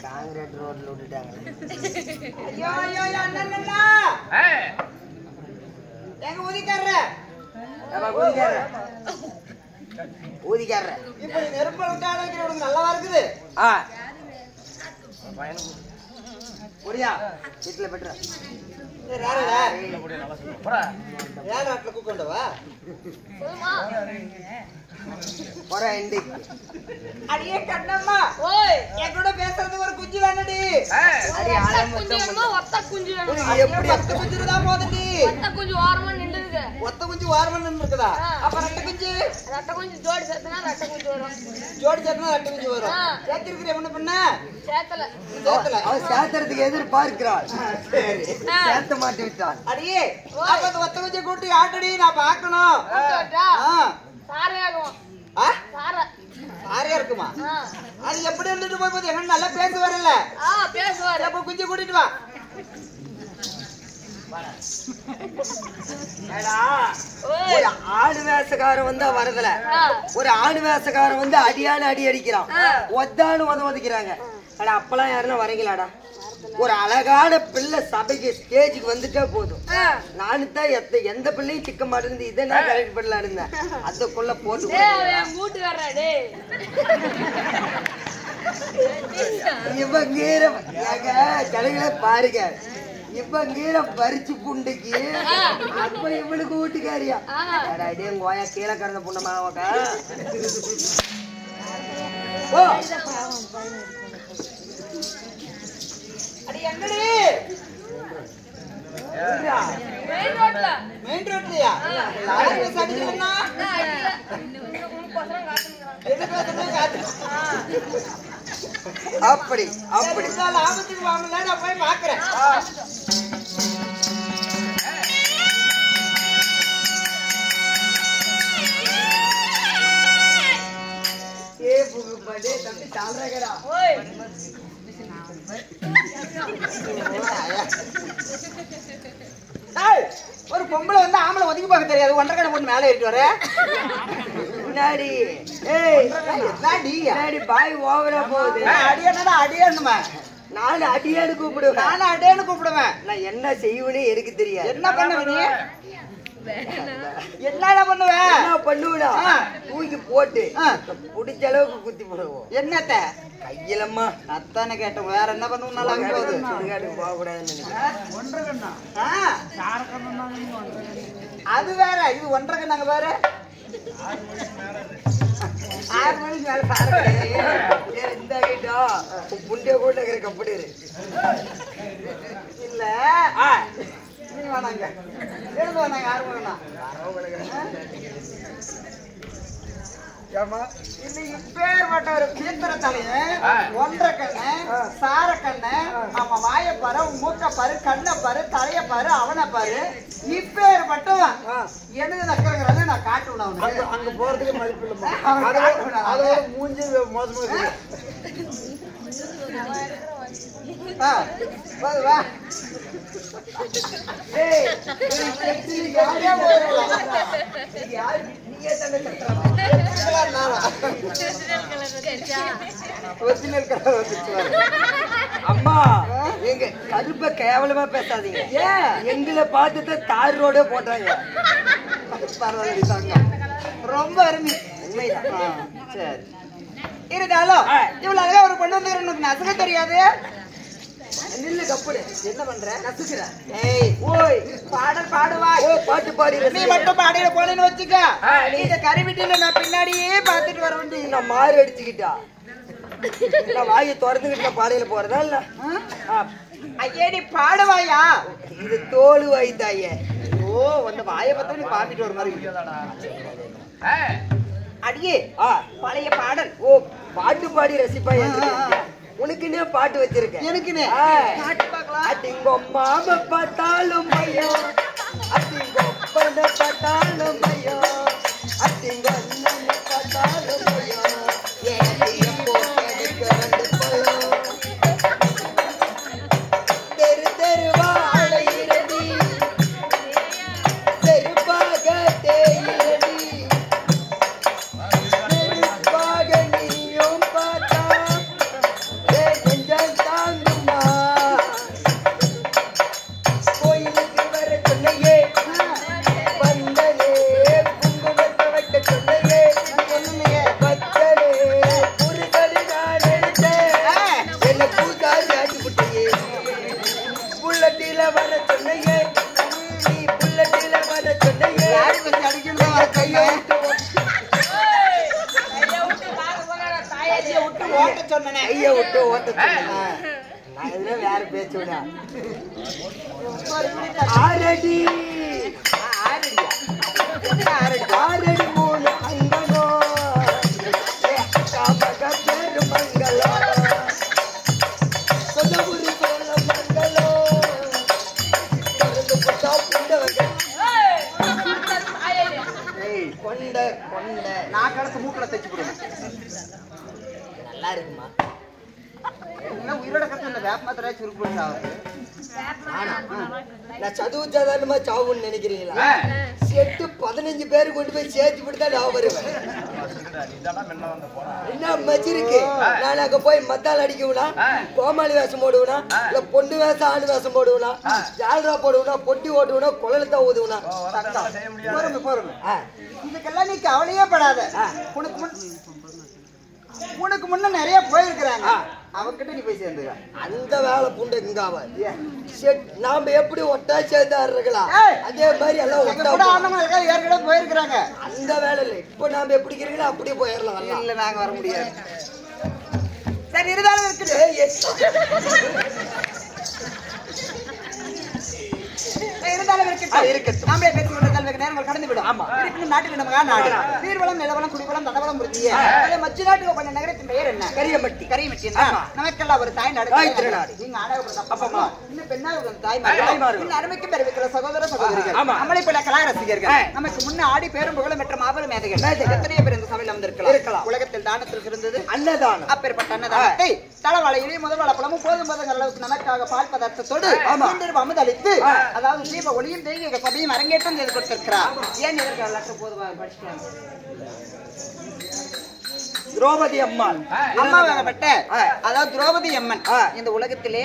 Concrete ரோட்ல விட்டுட்டாங்க. ஐயோ ஐயோ அண்ணா எங்க ஊதிக்காரர ஊதிக்காரர இப்ப நெருப்பு விட்டானு நல்லாவா இருக்குது. புரியா வீட்டுல பெற்ற ஏழாட்டுல கூக்கொண்டவா அடியே கண்ணம்மா என் கூட பேசுறது ஒரு குஞ்சு வேணடி. எப்படி ஒத்த குஞ்சுதான் போதடி. ஒத்த குஞ்சு ஓரமா நின்று இருக்குதா? அப்ப ரெட்டை குஞ்சு ஜோடி சேர்த்தனா ரெட்டை குஞ்சு வரும். சேர்த்திருக்கிற என்ன பண்ண? சேத்தல அவன் சேத்துறதுக்கு எதிர்பார்க்கிறாள். சேர்த்த மாட்டி விட்டான். அடியே அப்ப அந்த ஒத்த குஞ்சு கூட்டி ஆட்டடி நான் பாக்கணும். சாரையா இருக்குமா? அது எப்படி இருந்துட்டு போய் போது என்ன நல்லா பேசுவார்ல. அப்ப குஞ்சு கூட்டிட்டு வா. ஒரு ஆணு வேசக்காரன் வந்தா வரதுல ஒரு ஆணு வேசக்காரன் வந்து அடியான அடி அடிக்கிறான். ஒத்தானு உதவுக்கிறாங்க. ஆனா அப்பெல்லாம் யாருன்னா வரீங்களாடா? ஒரு அழகான பிள்ளை சபைக்கு ஸ்டேஜுக்கு வந்துட்டா போதும். நானும் தான் எந்த பிள்ளையும் சிக்க மாட்டேங்குது. இதை நான் கரெக்ட் பண்ணலாம் இருந்தேன். அதுக்குள்ள போட்டு ஜனங்களே பாருங்க. இப்ப கீரை பறிச்சு புண்டைக்கு அப்ப இவனுக்கு வீட்டுக்காரியா கோயா கீழே கறந்த புண்ணமாவக்கா. மெயின் ரோட்லயா? அப்படி அப்படி லாபத்துக்கு வாங்கல நான் போய் பாக்குறேன். தம்பி சால்றா ஒரு பொம்பளை வந்து ஆம்பளை ஒதுக்கி பார்க்க தெரியாது. ஒன்றரை கடை போட்டு மேலே ஏறிட்டு வர முன்னாடி பாய் ஓவரா போகுது. அடியானடா அடியானுமா. நானும் அடியானு கூப்பிடுவேன். நானும் அடியானு கூப்பிடுவேன். நான் என்ன செய்வேன்னு எனக்கு தெரியாது. என்ன பண்ணுவேன்? என்னடா பண்ணுவேன்? என்ன பண்ணுவா? தூக்கி போட்டு புடிச்ச அளவுக்கு குத்தி போடுவோம். என்னத்த கையிலம்மா அத்தானே கேட்டோம். வேற என்ன பண்ணுவோம்? நல்லா சுடுகாட்டுக்கு போக கூடாதுன்னு அது வேற, இது ஒன்றரை கண்ணாங்க வேற. 6 மணிக்கு மேல பாருங்க. இந்த ஐட்டம் புண்டிய கூட இருக்கிற கப்படி இல்ல வேணாங்க எழுந்து வேணாங்க. 6 மணினா இப்பேற்பட்ட ஒரு கீர்த்தன தலையன் ஒன்றரை கண்ணு சார கண்ணு அவன் வாய பாரு, மூக்க பாரு, கண்ணை பாரு, தலைய பாரு, அவனை பாரு. இப்பேற்பட்டவன் என்னது நக்கறங்கிறாங்க. நான் காட்டுவேன் அவனுக்கு. அங்க போறதுக்கு மதிப்பு இல்ல. அதோட மூஞ்சி மோசமா இருக்கு. வா அம்மா எங்க கருப்ப கேவலமா பேசாதீங்க. எங்களை பார்த்துட்டு தார் ரோடே போட்டாங்க. ரொம்ப அருமை. உண்மைதான். சரி இருந்தாலும் இவ்வளவு அழகா ஒரு பொண்ணு வந்து நசுக்க தெரியாது. நில்லு கப்படு. என்ன பண்ற? நசுக்குற. ஏய் ஓய் பாடல் பாடுவா. பாட்டு பாடி நீ மட்டும் பாடிட போனேன்னு வச்சுக்க. நீ இந்த கறிவிட்டில நான் பின்னாடியே பாத்துட்டு வர வேண்டிய. நான் மாறு அடிச்சுக்கிட்டா நான் வாயை திறந்துகிட்ட பாடையில போறதா இல்ல? ஐயேடி பாடுவாயா? இது தோல் வாய்த்தாயே. ஓ வந்து வாயை பத்த நீ பாத்துட்டு வர மாதிரி. அடியே பழைய பாடல். ஓ பாட்டு பாடி ரசிப்பா. உனக்குன்னே பாட்டு வச்சிருக்கேன். எனக்குன்னு பாட்டு பார்க்கலாம். அடிங்கோ மாம பார்த்தாலும் பையன், அடிங்கோ அப்பனை பார்த்தாலும் பையன், அடிங்கோ அண்ணனை பார்த்தாலும் பையன், ஏடிஎம் போட்டெடுக்க வந்து பையன், தெரு தெருவா அலையிறடி, தெருவாக தேயிறடி, தெருவாக நீயும் பார்த்தா சொன்னேன். கையை விட்டு ஓட்ட சொன்னேன். நான் எதுனா வேற பேச்சுடா. ஆரடி ஆரடியா ஆரடி 3 அங்கமோ காமக பேரு மங்களோ சொந்தபுரி போல மங்களோ கருந்து புட்டா புண்டவங்க கொண்ட கொண்ட நான் கடத்து மூக்கில் தைச்சு கொடுங்க. நல்லா இருக்குமா? என்ன உயிரோட கருத்து இந்த வேப்ப மாத்திரை சுருக்கு போட்டு ஆகுது. நான் சதுவு சாதாரணமா சாவுன்னு நினைக்கிறீங்களா? செட்டு 15 பேரு கொண்டு போய் சேர்த்து விட்டு தான் நான் வருவேன். என்ன மச்சி இருக்கு? நான் அங்க போய் மத்தால் அடிக்கவுனா, கோமாளி வேஷம் போடுவனா, இல்ல பொண்ணு வேஷம் ஆணு வேஷம் போடுவனா, ஜால்ரா போடுவனா, பொட்டி ஓட்டுவனா, குழலத்தான் ஊதுவனா? போருங்க. இதுக்கெல்லாம் நீ கவலையே படாத. உனக்கு முன்ன நிறைய போயிருக்கிறாங்க. அவங்கிட்ட நீ போய் சேர்ந்துக்க. அந்த வேலை புண்டை இங்க ஆகாது. நாம எப்படி ஒட்டா சேர்ந்து ஆடுறீங்களா அதே மாதிரி எல்லாம் ஒட்டா ஏற்கனவே போயிருக்கிறாங்க. அந்த வேலை இல்லை. இப்ப நாம எப்படி இருக்கிறீங்களோ அப்படியே போயிடலாம். இல்ல நாங்க வர முடியாது. சரி இருந்தாலும் இருக்குது. நமக்கெல்லாம் ஒரு தாய் நாடு. சகோதர சகோதரிகள் நம்மளை போல கலா ரசிகர்கள் நமக்கு முன்ன ஆடி பேரும் புகழும் பெற்ற மாபெரும் மேதைகள் எத்தனையோ பேர் இந்த சபையில் வந்திருக்கலாம். உலகத்தில் தானத்தில் சிறந்தது அன்னதானம். அப்பேற்பட்ட அன்னதானத்தை தளவாளையிலே முதல் வளப்பழமும் போதும் போதுங்கிற அளவுக்கு நமக்காக பால் பதார்த்தத்தோடு அமுதளித்து அதாவது தீப ஒளியும் தெய்வீக சபையும் அரங்கேற்றம் செய்து கொடுத்திருக்கிறார். ஏன் இதற்கு போதுவாக படிச்சுட்டாங்க. திரௌபதி அம்மாள் அம்மாவாகப்பட்ட அதாவது திரௌபதி அம்மன் இந்த உலகத்திலே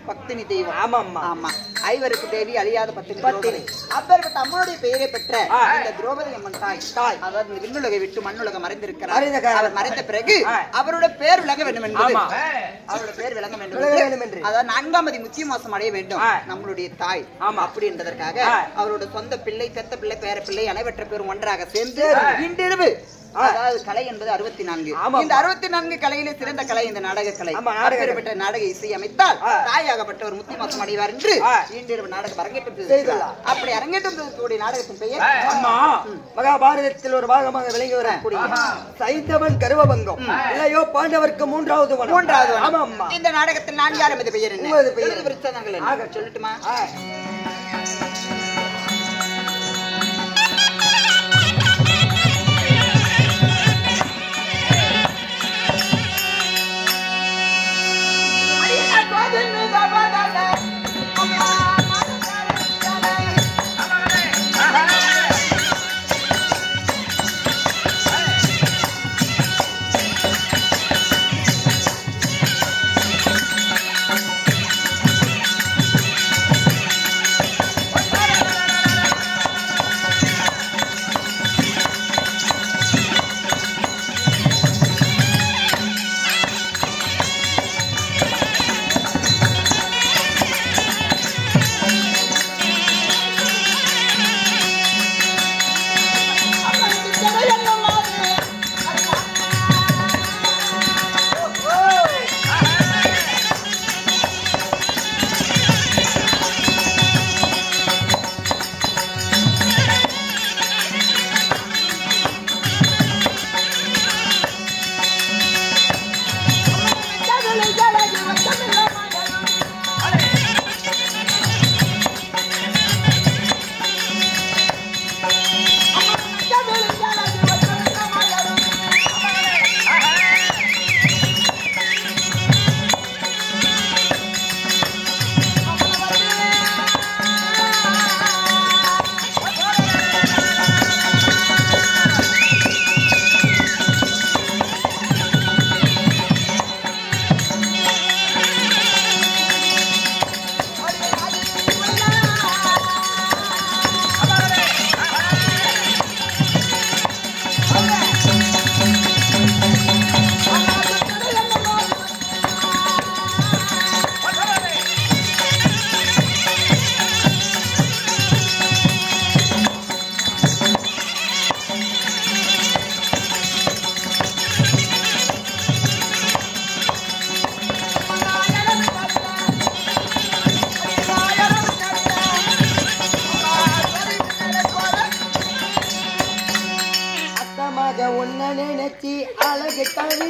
பத்தினி தெய்வம். ஆமா ஆமா ஐவருக்கு தேவி அழியாத பத்தினி. அப்பேற்பட்ட அம்மனுடைய பெயரை பெற்ற இந்த திரௌபதி அம்மன் தாய் அதாவது இந்த விண்ணுலகை விட்டு மண்ணுலகம் மறைந்திருக்கிறார். அவர் மறைந்த பிறகு அவருடைய பேர் விளங்க வேண்டும் என்பது அவருடைய பேர் விளங்க வேண்டும் என்று அதாவது 4ஆம் தேதி முக்கிய மாசம் அடைய வேண்டும் நம்மளுடைய தாய் அப்படி என்பதற்காக அவருடைய சொந்த பிள்ளை பெத்த பிள்ளை பேர பிள்ளை அனைவற்ற பேரும் ஒன்றாக சேர்ந்து இன்றிரவு அதாவது கலை என்பது 64. இந்த 64 கலையிலே சிறந்த கலை இந்த நாடக கலை. அப்பேற்பட்ட நாடக இசை அமைத்தால் தாயாகப்பட்டவர் முத்தி மாசம் அடைவார் என்று இன்றிரவு நாடகம் அரங்கேற்றம் செய்தார். அப்படி அரங்கேற்றம் செய்யக்கூடிய நாடகத்தின் பெயர் மகாபாரதத்தில் ஒரு பாகமாக விளங்கி வரக்கூடிய சைந்தவன் கருவபங்கம் இல்லையோ பாண்டவருக்கு மூன்றாவது. இந்த நாடகத்தில் 4ஆம் பெயர் என்ன சொல்லட்டுமா?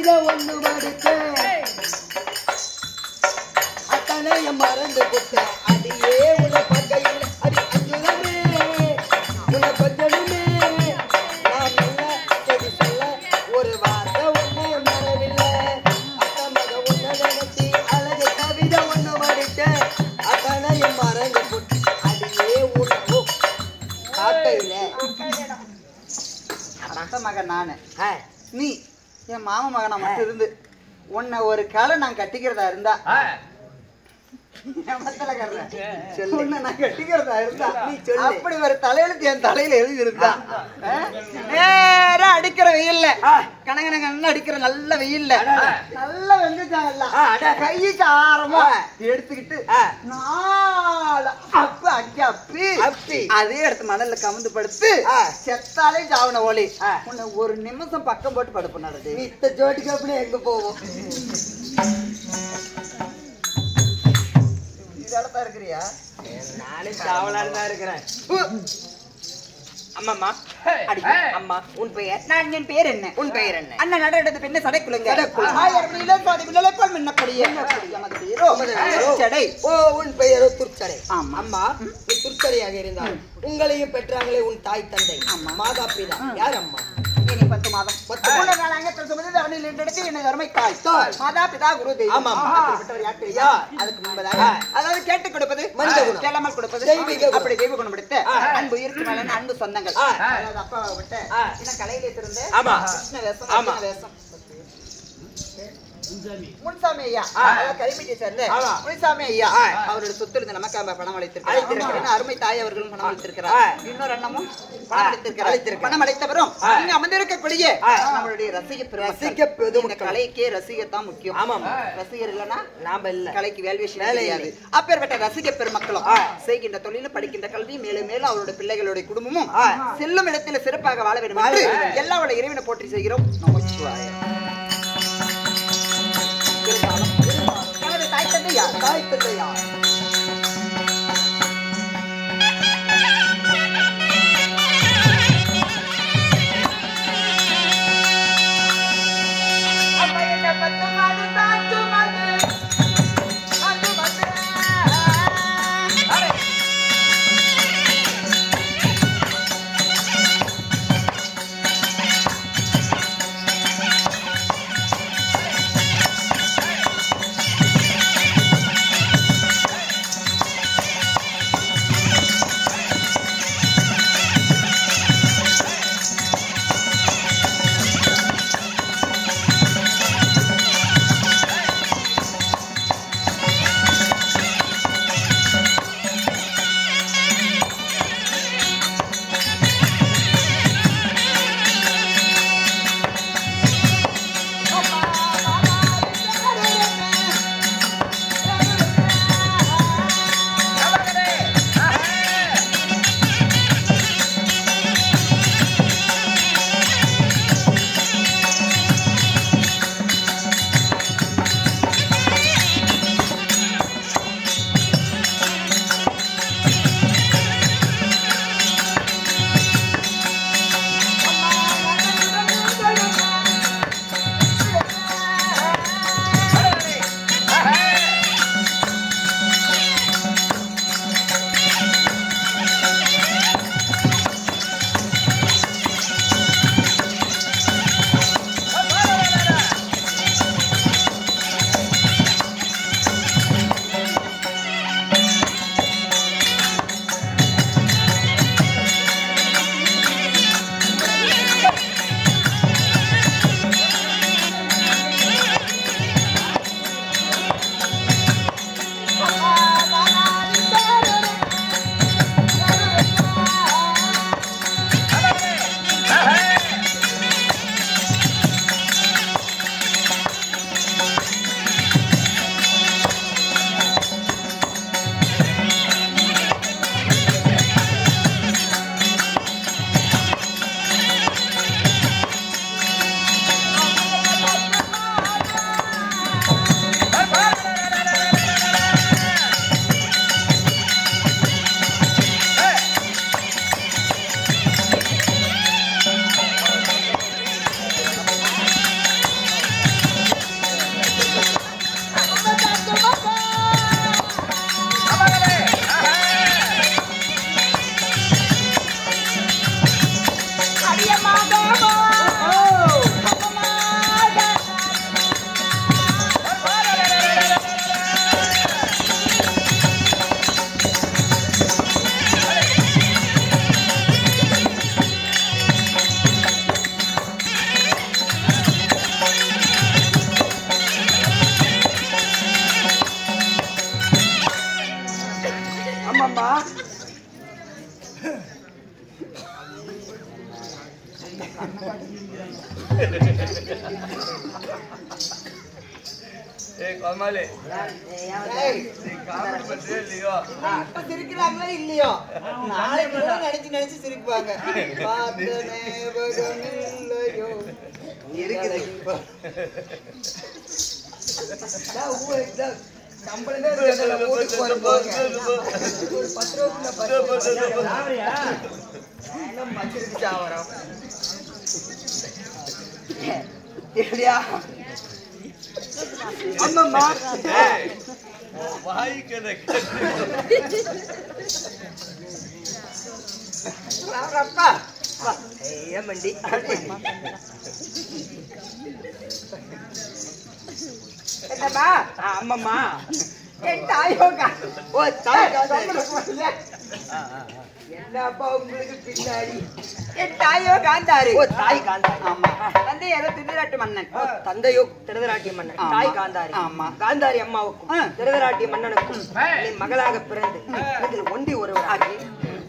கவிதை ஒண்ணு படித்தேன் அத்தனையும் மறந்து கொடுத்தேன் அடியே உன பகையில் அடி அஞ்சுதமே உன கொஞ்சமே நான் நல்ல செடி சொல்ல ஒரு வார்த்தை ஒண்ணு மறவில்லை அத்த மக ஒண்ணு நினைச்சி அழகு கவிதை ஒண்ணு படித்தேன் அத்தனையும் மறந்து கொடுத்தேன் அடியே உன காக்கையில அத்த மகன் நானு நீ என் மாமா மகனா மட்டும் இருந்து உன்னை ஒரு காலை நான் கட்டிக்கிறதா இருந்தா அப்படி ஒரு தலையெழுத்து என் தலையில எழுதி இருந்தா நேரா அடிக்கிற வெயில்ல கணக்கணக்கன்னு அடிக்கிற நல்ல வெயில்ல நல்ல வெந்துச்சாங்கல்ல கைக்கு ஆரமா எடுத்துக்கிட்டு நாலு அப்பு அக்கி அப்பி அதே இடத்து மணல்ல கவுந்து படுத்து செத்தாலே ஜாவன ஒளி உன்னை ஒரு நிமிஷம் பக்கம் போட்டு படுப்பு நடது இத்த ஜோடிக்கு அப்படியே எங்க போவோம் இதெல்லாம் இருக்கிறியா நானே சாவலான்னு தான் இருக்கிறேன் அம்மா அம்மா உன் பெயர் நான் என் பேர் என்ன உன் பெயர் என்ன அண்ணன் நடந்தது பின்ன சடைக்குழுங்க ஓ உன் பெயரோ துர்ச்சடை அம்மா நீ துர்ச்சடையாக இருந்தால் உங்களையும் பெற்றாங்களே உன் தாய் தந்தை மாதா பிதா யார் அம்மா 10 மாதம் மாதா பிதா குரு தெய்வம் அதுக்கு முன்பதாக அதாவது கேட்டுக் கொடுப்பது கேளாமல் கொடுப்பது அப்படி தெய்வ குணம் படுத்த அன்பு இருக்கு மேல அன்பு சொந்தங்கள் அதாவது அப்பாவை விட்டு இன்னும் கலையிலே திருந்து கிருஷ்ண வேஷம் வேஷம் முன்சாமி ஐயா கைமிட்டியை சேர்ந்த முன்சாமி ஐயா அவருடைய சொத்து இருந்து நமக்கு பணம் அளித்திருக்கிறார் அருமை தாய் அவர்களும் பணம் அளித்திருக்கிறார் இன்னொரு அண்ணமும் பணம் அளித்திருக்கிறார் பணம் அளித்தவரும் இங்க அமர்ந்திருக்கக்கூடிய நம்மளுடைய ரசிக கலைக்கே ரசிகத்தான் முக்கியம் ஆமாம் ரசிகர் இல்லைன்னா நாம இல்ல கலைக்கு வேல்வேஷன் கிடையாது அப்பேற்பட்ட ரசிக பெருமக்களும் செய்கின்ற தொழிலும் படிக்கின்ற கல்வி மேலும் மேலும் அவருடைய பிள்ளைகளுடைய குடும்பமும் செல்லும் இடத்துல சிறப்பாக வாழ வேண்டும் என்று எல்லாருடைய இறைவனை போற்றி செய்கிறோம் நமச்சிவாய தாய் தந்தையா இப்ப சிரிக்கிறாங்களோ இல்லையோ நாளைக்கு கூட நினைச்சு சிரிப்பாங்க. இருக்குது அம்மம்மா ஏமண்டி என்னம்மா? அம்மம்மா என் தாயோகா. ஓ தாய் என்னப்பா உங்களுக்கு பின்னாடி? என் தாயோ காந்தாரி. ஓ தாய் காந்தாரி. ஆமா. தந்தையோ திருதராட்டி மன்னன். தந்தையோ திருதராட்டி மன்னன். தாய் காந்தாரி. ஆமா. காந்தாரி அம்மாவுக்கும் திருதராட்டி மன்னனுக்கும் நீ மகளாக பிறந்து இதில் ஒண்டி ஒருவர் ஆகி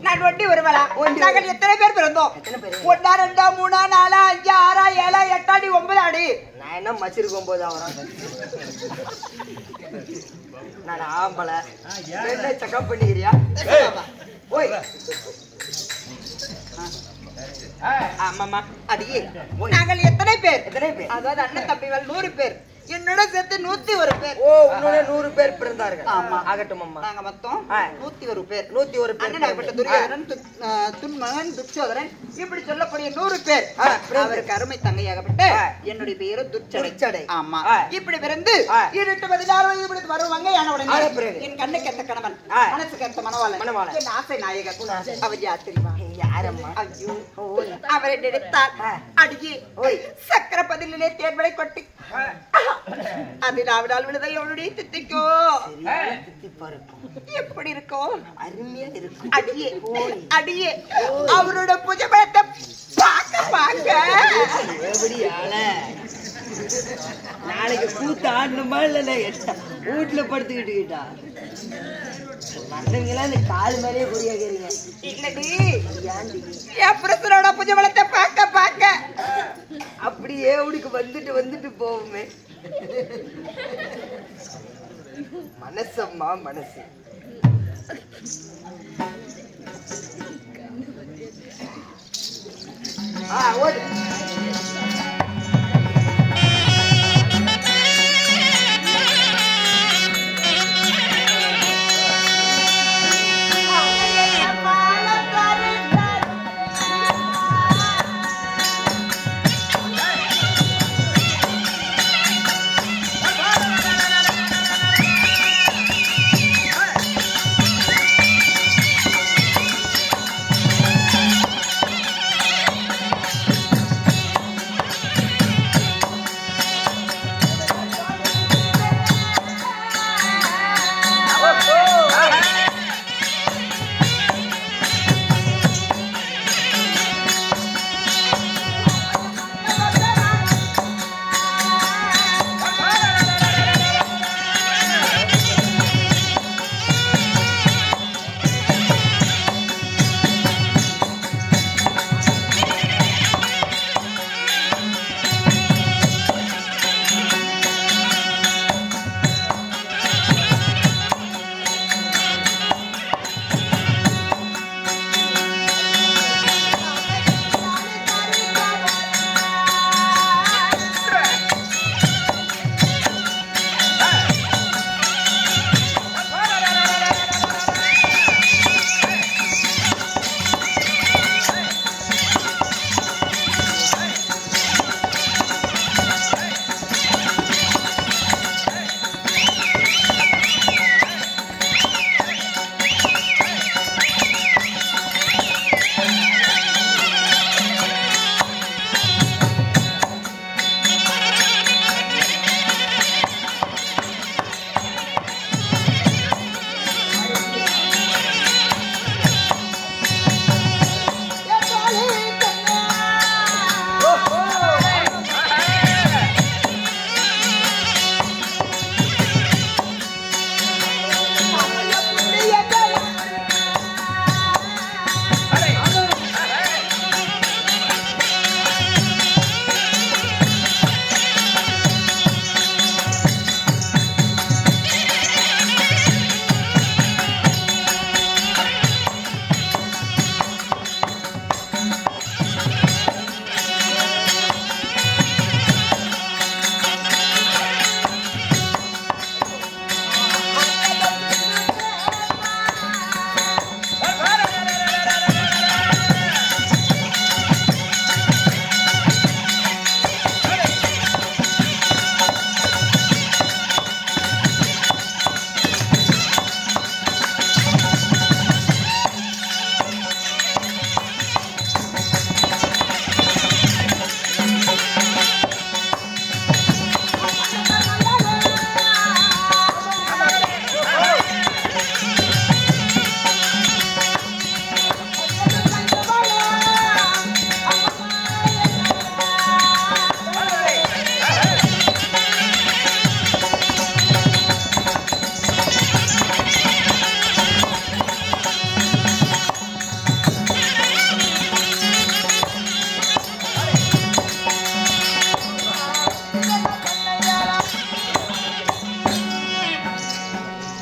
நான் ஒண்டி ஒருவளா? நாங்கள் எத்தனை பேர் பிறந்தோம்? எத்தனை பேர்? 1 2 3 4 5 6 7 8 அடி 9 அடி. நான் என்ன மச்சிருக்கு 9 ஆவறேன். நான் ஆம்பளை என்ன செக்அப் பண்ணிக்கிறியா? ஓய் ஆமாமா அடியே நாங்கள் எத்தனை பேர்? அதாவது அண்ணன் தம்பிகள் 100 பேர். என்னோட சேர்த்து 101 பேர். ஓ உன்னோட 100 பேர் பிறந்தார்கள். ஆமா ஆகட்டும் அம்மா. நாங்க மொத்தம் 101 பேர். 101 பேர். அண்ணனாகப்பட்ட துரியோதனன், துன்மகன், துச்சோதனன் இப்படி சொல்லக்கூடிய 100 பேர். அவருக்கு அருமை தங்கையாகப்பட்ட என்னுடைய பேரு துச்சடை. ஆமா இப்படி பிறந்து 18 16 இப்படி வருவாங்க. என் கண்ணுக்கு ஏத்த கணவன், மனசுக்கு ஏத்த மனவாளன், என் ஆசை நாயகன். அவர் யார் தெரியுமா? யாரம்மா? ஐயோ அவரை நினைத்தால் அடியே சக்கர பதிலே தேர்வரை கொட்டி அது நாவினால் விழுதை அவளுடைய தித்திக்கோ எப்படி இருக்கும்? அருமையா இருக்கும். அடியே அடியே அவரோட புஜபலத்தை பார்க்க நாளைக்கு கூத்து ஆடணுமா இல்ல வீட்டுல படுத்துக்கிட்டுக்கிட்டா மற்றவங்களாம் இந்த கால் மேலேயே குறியாக்கிறீங்க. இல்லடி என் பிரசனோட புஜபலத்தை பார்க்க அப்படியே உனக்கு வந்துட்டு போவோமே. மனசம்மா மனசு. ஓடு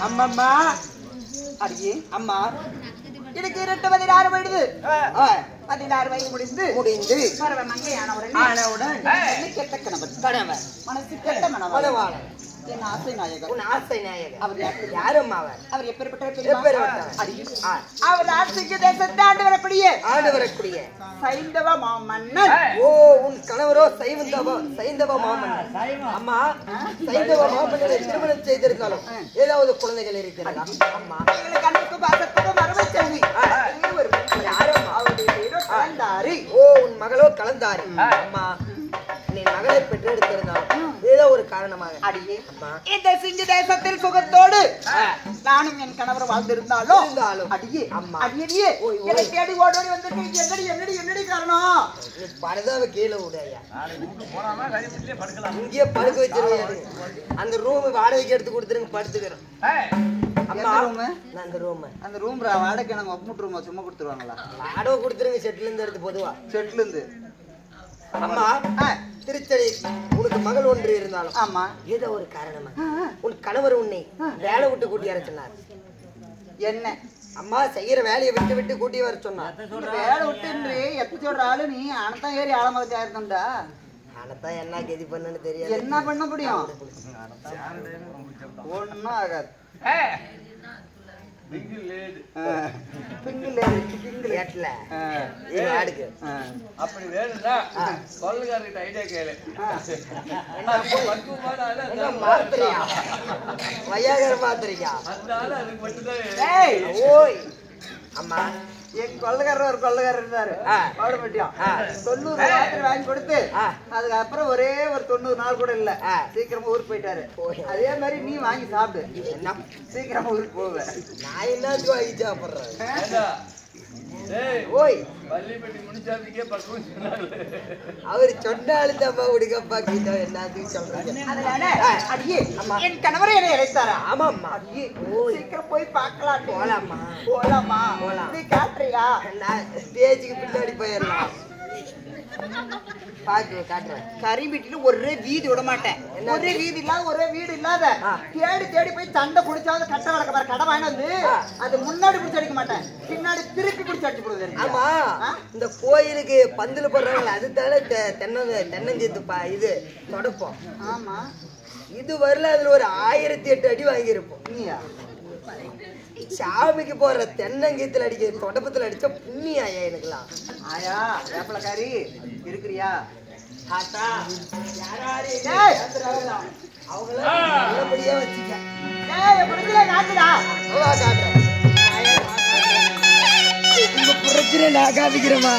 அம்மம்மா அடியே அம்மா எனக்கு 16 வயது 16 வயது முடிந்து பரவ மங்கை ஆனவுடன் கெட்ட கணவன் மனசு கெட்ட மனவாளன் என் ஆசை நாயகர் உன் ஆசை நாயகர் அவர் யாரும் அவர் எப்பேற்பட்டவர் அவர் ஆட்சிக்கு தேசத்தை ஆண்டு வரக்கூடிய சைந்தவ மாமன்னன். ஓ உன் கணவரோ சைந்தவ மாமன்னன். அம்மா சைந்தவ மாமன்னனை திருமணம் செய்திருந்தாலும் ஏதாவது குழந்தைகள் இருக்கிறதா? அம்மா எங்களுக்கு அன்புக்கு பாசத்துக்கு மரபை செல்வி யாரும் அவருடைய பேரோ கலந்தாரி. ஓ உன் மகளோ கலந்தாரி. அம்மா நீ மகளை பெற்றெடுத்திருந்தாலும் ஏதோ ஒரு காரணமாக அடியே இந்த சிங்க தேசத்தில் சுகத்தோடு நானும் என் கணவர் வாழ்ந்திருந்தாலும் அடியே அம்மா அடியே என்னை தேடி ஓடோடி வந்து என்னடி காரணம்? நீ படுதாவை கீழே விடையா இங்கே படுக்க வச்சிருவாரு. அந்த ரூம் வாடகைக்கு எடுத்து கொடுத்துருங்க படுத்துக்கிறோம். அம்மா அந்த ரூம் வாடகை நாங்க ஒப்புமுட்டு ரூம் சும்மா கொடுத்துருவாங்களா? வாடகை கொடுத்துருங்க செட்ல இருந்து எடுத்து பொதுவா செட்ல இருந்து. அம்மா திருச்செடி உனக்கு மகள் ஒன்று இருந்தாலும் ஆமா ஏதோ ஒரு காரணமா உன் கணவர் உன்னை வேலை விட்டு கூட்டி வர சொன்னார். என்ன அம்மா செய்யற வேலையை விட்டு கூட்டி வர சொன்னார். வேலை விட்டு எப்ப சொல்ற ஆளு நீ அனத்தான் ஏறி ஆழமாக இருந்தா அனத்தான் என்ன கெதி பண்ணுன்னு தெரியாது. என்ன பண்ண முடியும்? ஒண்ணும் ஆகாது. அப்படி வேணும்னா கொள்ளுக்காரர்கிட்ட ஐடியா கேளு. மாத்திரையா வையாகர மாத்திரையா? அதனால அதுக்கு மட்டும்தான். ஓய் அம்மா என் கொள்ளக்காரர் ஒரு கொள்ளக்காரர் இருந்தாரு. பாடுபட்டியா 90 மாத்திரை வாங்கி கொடுத்து அதுக்கப்புறம் ஒரே ஒரு 90 நாள் கூட இல்ல சீக்கிரமா ஊருக்கு போயிட்டாரு. அதே மாதிரி நீ வாங்கி சாப்பிடு சீக்கிரமா ஊருக்கு போவேன். நான் என்னத்துக்கு வாங்கி சாப்பிடுறேன்? ஓய் பள்ளிப்பட்டி முனிசாமிக்கே பக்குவம் சொன்னாரு. அவரு சொன்னாலும் தப்பா விடுங்கப்பா கிட்ட என்னத்துக்கு சொல்றேன். அடியே என் கணவரை என்னை இறைத்தாரா? ஆமாம்மா. சீக்கிரம் போய் பார்க்கலாம். போலாமா? நீ காட்டுறியா? நான் ஸ்டேஜுக்கு பின்னாடி போயிடலாம். காட்டுறேன். கரிம்பிட்டில ஒரே வீதி விட மாட்டேன். ஒரே வீடு இல்லாத தேடி போய் சண்டை குடிச்சாவது கட்ட வளர்க்க பாரு. கடை வாங்கி வந்து அது முன்னாடி பிடிச்சி அடிக்க மாட்டேன், பின்னாடி திருப்பி பிடிச்சி அடிச்சு போடுது. ஆமா இந்த கோயிலுக்கு பந்தல் போடுறாங்களே அதுதானே தென்னஞ்சேத்துப்பா இது தொடப்போம். ஆமா இது வரல அதுல ஒரு 1008 அடி வாங்கியிருப்போம். நீயா சாமிக்கு போற தென்னங்கீத்துல அடிக்க தொடப்பத்துல அடிச்சா புண்ணியாயா எனக்குலாம். ஆயா வேப்பலக்காரி இருக்கிறியா? நல்லபடியா வச்சுக்க. உங்க பிரச்சனை நான் காமிக்கிறேமா?